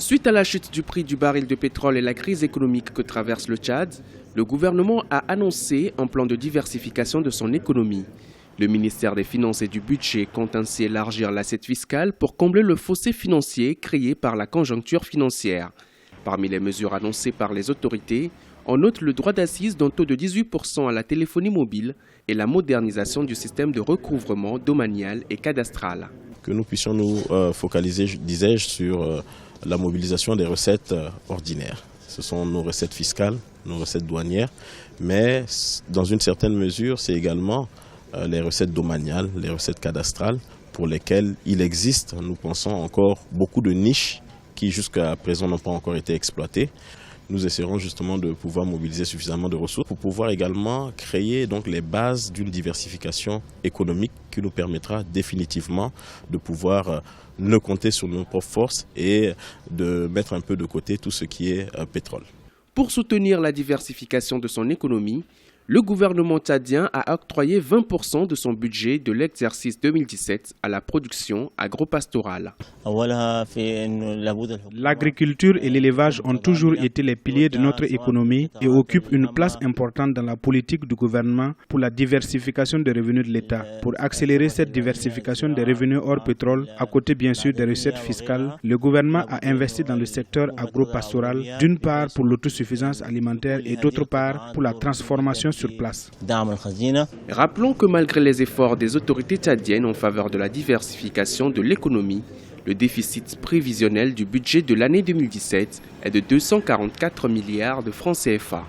Suite à la chute du prix du baril de pétrole et la crise économique que traverse le Tchad, le gouvernement a annoncé un plan de diversification de son économie. Le ministère des Finances et du Budget compte ainsi élargir l'assiette fiscale pour combler le fossé financier créé par la conjoncture financière. Parmi les mesures annoncées par les autorités, on note le droit d'assise d'un taux de 18% à la téléphonie mobile et la modernisation du système de recouvrement domanial et cadastral. Que nous puissions nous focaliser, disais-je, sur la mobilisation des recettes ordinaires. Ce sont nos recettes fiscales, nos recettes douanières, mais dans une certaine mesure, c'est également les recettes domaniales, les recettes cadastrales, pour lesquelles il existe, nous pensons, encore beaucoup de niches qui jusqu'à présent n'ont pas encore été exploitées. Nous essaierons justement de pouvoir mobiliser suffisamment de ressources pour pouvoir également créer donc les bases d'une diversification économique qui nous permettra définitivement de pouvoir ne compter sur nos propres forces et de mettre un peu de côté tout ce qui est pétrole. Pour soutenir la diversification de son économie, le gouvernement tchadien a octroyé 20% de son budget de l'exercice 2017 à la production agro-pastorale. L'agriculture et l'élevage ont toujours été les piliers de notre économie et occupent une place importante dans la politique du gouvernement pour la diversification des revenus de l'État. Pour accélérer cette diversification des revenus hors pétrole, à côté bien sûr des recettes fiscales, le gouvernement a investi dans le secteur agro-pastoral, d'une part pour l'autosuffisance alimentaire et d'autre part pour la transformation sur place. Rappelons que malgré les efforts des autorités tchadiennes en faveur de la diversification de l'économie, le déficit prévisionnel du budget de l'année 2017 est de 244 milliards de francs CFA.